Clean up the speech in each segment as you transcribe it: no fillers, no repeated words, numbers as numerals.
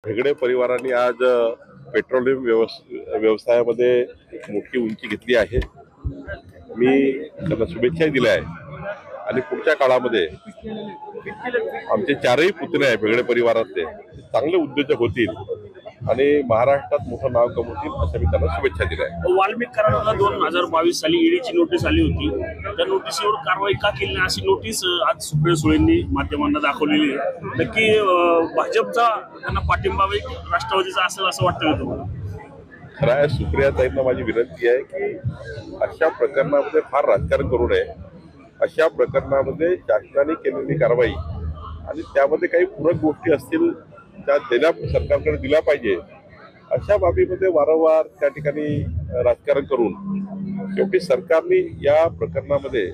हेगडे परिवाराने आज पेट्रोलियम व्यवसायामध्ये एक मोठी उंची घेतली आहे। मी त्यांना शुभेच्छा दिल्या आहे आणि पुढच्या काळामध्ये आमचे चारही पुतणे आहे हेगडे परिवारातले चांगले उद्योजक होतील आणि महाराष्ट्रात मोठं नाव कमवतील असं मी त्यांना शुभेच्छा दिल्या आहे। वाल्मिक कराराला 2022 साली ईडीची नोटीस आली होती। त्या नोटीसवर कारवाई का केली नाही अशी नोटीस आज सुप्रिया सुळेंनी माध्यमांना दाखवलेली आहे। नक्की भाजपचा त्यांना पाठिंबा राष्ट्रवादीचा असेल असं वाटतं का तुम्हाला? खरं आहे, सुप्रिया ताईंना माझी विनंती आहे की अशा प्रकरणामध्ये फार राजकारण करू नये। अशा प्रकरणामध्ये शासनाने केलेली कारवाई आणि त्यामध्ये काही पूरक गोष्टी असतील त्या सरकारकडे दिल्या पाहिजे। अशा बाबीमध्ये वारंवार त्या ठिकाणी राजकारण करून शेवटी सरकारने या प्रकरणामध्ये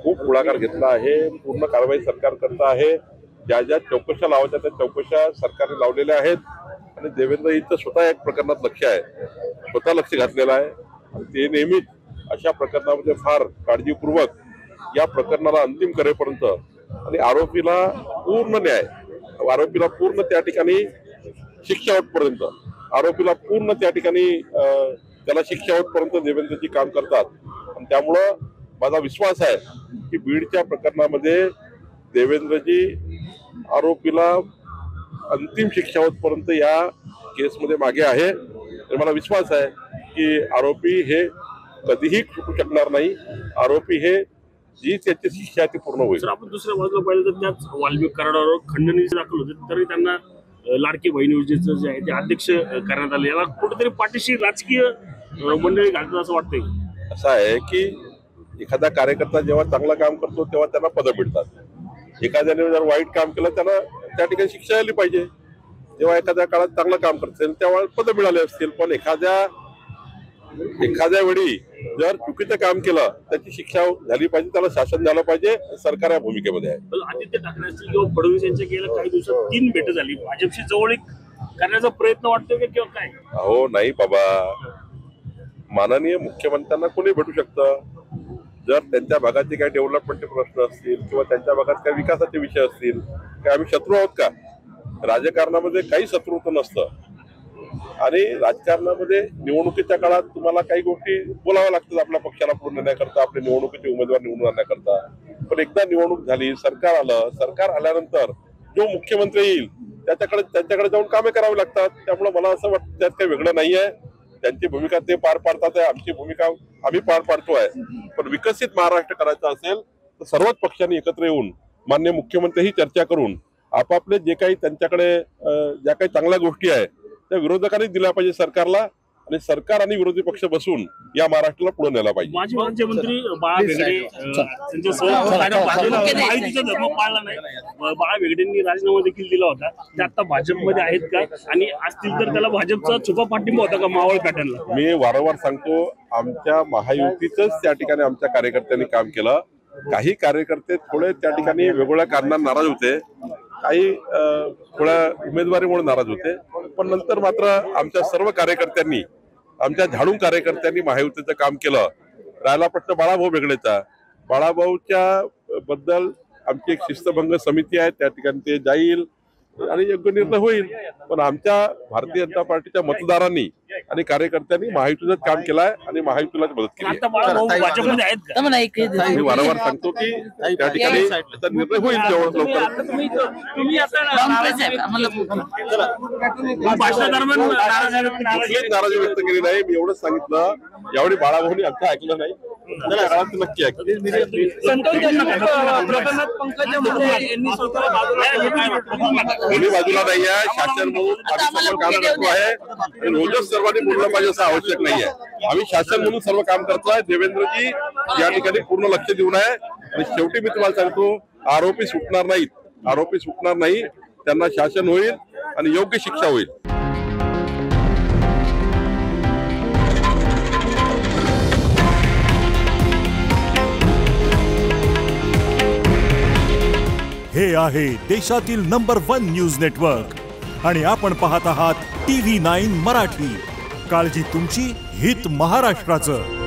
खूप पुढाकार घेतला आहे। पूर्ण कारवाई सरकार करत आहे। ज्या ज्या चौकशा लावायच्या त्या चौकशा सरकारने लावलेल्या आहेत आणि देवेंद्रजींचं स्वतः एक प्रकरणात लक्ष आहे, स्वतः लक्ष घातलेलं आहे आणि ते नेहमीच अशा प्रकरणामध्ये फार काळजीपूर्वक या प्रकरणाला अंतिम करेपर्यंत आणि आरोपीला पूर्ण न्याय, आरोपीला पूर्ण त्या ठिकाणी शिक्षा होतपर्यंत, आरोपीला पूर्ण त्या ठिकाणी त्याला शिक्षा होतपर्यंत देवेंद्रजी काम करतात। आणि त्यामुळं माझा विश्वास आहे की बीडच्या प्रकरणामध्ये देवेंद्रजी आरोपीला अंतिम शिक्षा होतपर्यंत या केसमध्ये मागे आहे। तर मला विश्वास आहे की आरोपी हे कधीही चुकू शकणार नाही। आरोपी हे जी त्याची शिक्षा ती पूर्ण होईल। आपण दुसऱ्या बाजूला पाहिलं तर त्याच वाल्मिक करारावर खंडणी दाखल होते तरी त्यांना लाडकी बहीण योजनेचं जे आहे ते अध्यक्ष करण्यात आले। याला कुठेतरी पाठीशी राजकीय मंडळी घालतात असं वाटतंय। असं आहे की एखादा कार्यकर्ता जेव्हा चांगलं काम करतो तेव्हा त्यांना पदं मिळतात। एखाद्याने जर वाईट काम केलं त्यांना त्या ठिकाणी शिक्षा झाली पाहिजे। जेव्हा एखाद्या काळात चांगलं काम करत असेल तेव्हा पदं मिळाले असतील, पण एखाद्या वेळी जर चुकीचं काम केलं त्याची शिक्षा झाली पाहिजे, त्याला शासन झालं पाहिजे। सरकार या भूमिकेमध्ये आहे। आदित्य ठाकरेंची किंवा फडणवीस यांच्या गेल्या काही दिवसात 3 भेट झाली, भाजपशी जवळीक करण्याचा प्रयत्न वाटतो का किंवा काय? अहो नाही बाबा, माननीय मुख्यमंत्र्यांना कोणी भेटू शकतं। जर त्यांच्या भागाचे काही डेव्हलपमेंटचे प्रश्न असतील किंवा त्यांच्या भागात काही विकासाचे विषय असतील, काय आम्ही शत्रू आहोत का? राजकारणामध्ये काही शत्रुत्व नसतं आणि राजकारणामध्ये निवडणुकीच्या काळात तुम्हाला काही गोष्टी बोलाव्या लागतात आपल्या पक्षाला पुढे नेण्याकरता, आपले निवडणुकीचे उमेदवार निवडून आणण्याकरता। पण एकदा निवडणूक झाली, सरकार आलं, सरकार आल्यानंतर जो मुख्यमंत्री येईल त्याच्याकडे जाऊन कामे करावी लागतात। त्यामुळे मला असं वाटतं त्यात काही वेगळं नाही आहे। त्यांची भूमिका ते पार पाडतात आहे, आमची भूमिका आम्ही पार पाडतो आहे। पण विकसित महाराष्ट्र करायचा असेल तर सर्वच पक्षांनी एकत्र येऊन माननीय मुख्यमंत्रीही चर्चा करून आपापले जे काही त्यांच्याकडे ज्या काही चांगल्या गोष्टी आहेत त्या विरोधकांनी दिल्या पाहिजे सरकारला आणि सरकार आणि विरोधी पक्ष बसून या महाराष्ट्राला पुढे नेला पाहिजे। माजी राज्यमंत्री बाळा भेगडे महायुतीचा धर्म पाळला नाही, बाळा भेगडेंनी राजीनामा देखील दिला होता, ते आता भाजपमध्ये आहेत का आणि असतील तर त्याला भाजपचा छुपा पाठिंबा होता का मावळ पॅटर्नला? मी वारंवार सांगतो, आमच्या महायुतीचंच त्या ठिकाणी आमच्या कार्यकर्त्यांनी काम केलं। काही कार्यकर्ते थोडे त्या ठिकाणी वेगवेगळ्या कारणांना नाराज होते, काही थोड्या उमेदवारीमुळे नाराज होते, पण नंतर मात्र आमच्या सर्व कार्यकर्त्यांनी, आमच्या झाडून कार्यकर्त्यांनी महायुतीचं काम केलं। राहिला प्रश्न बाळाभाऊ भेगडेचा, बाळाभाऊच्या बद्दल आमची एक शिस्तभंग समिती आहे, त्या ठिकाणी ते जाईल आणि योग्य निर्णय होईल। पण आमच्या भारतीय जनता पार्टीच्या मतदारांनी आणि कार्यकर्त्यांनी महायुतीचं काम केलं आहे आणि महायुतीला मदत केली आहे। मी वारंवार सांगतो की त्या ठिकाणी त्याचा निर्णय होईल जेवढं लवकर। नाराजी व्यक्त केली नाही, मी एवढंच सांगितलं यावेळी बाळाभाऊनी आमचं ऐकलं नाही, नक्की ऐकलं। कोणी बाजूला नाही आहे, शासन म्हणून आम्ही सर्व काम करतो आहे आणि रोजच सर्वांनी बोललं पाहिजे असं आवश्यक नाही आहे। आम्ही शासन म्हणून सर्व काम करतोय। देवेंद्रजी या ठिकाणी पूर्ण लक्ष देऊन आहे आणि शेवटी मी तुम्हाला सांगतो, आरोपी सुटणार नाहीत, आरोपी सुटणार नाही, त्यांना शासन होईल आणि योग्य शिक्षा होईल। हे आहे देशातील नंबर 1 न्यूज नेटवर्क आणि आपण पाहत आहात TV9 मराठी। काळजी तुमची, हित महाराष्ट्राचं।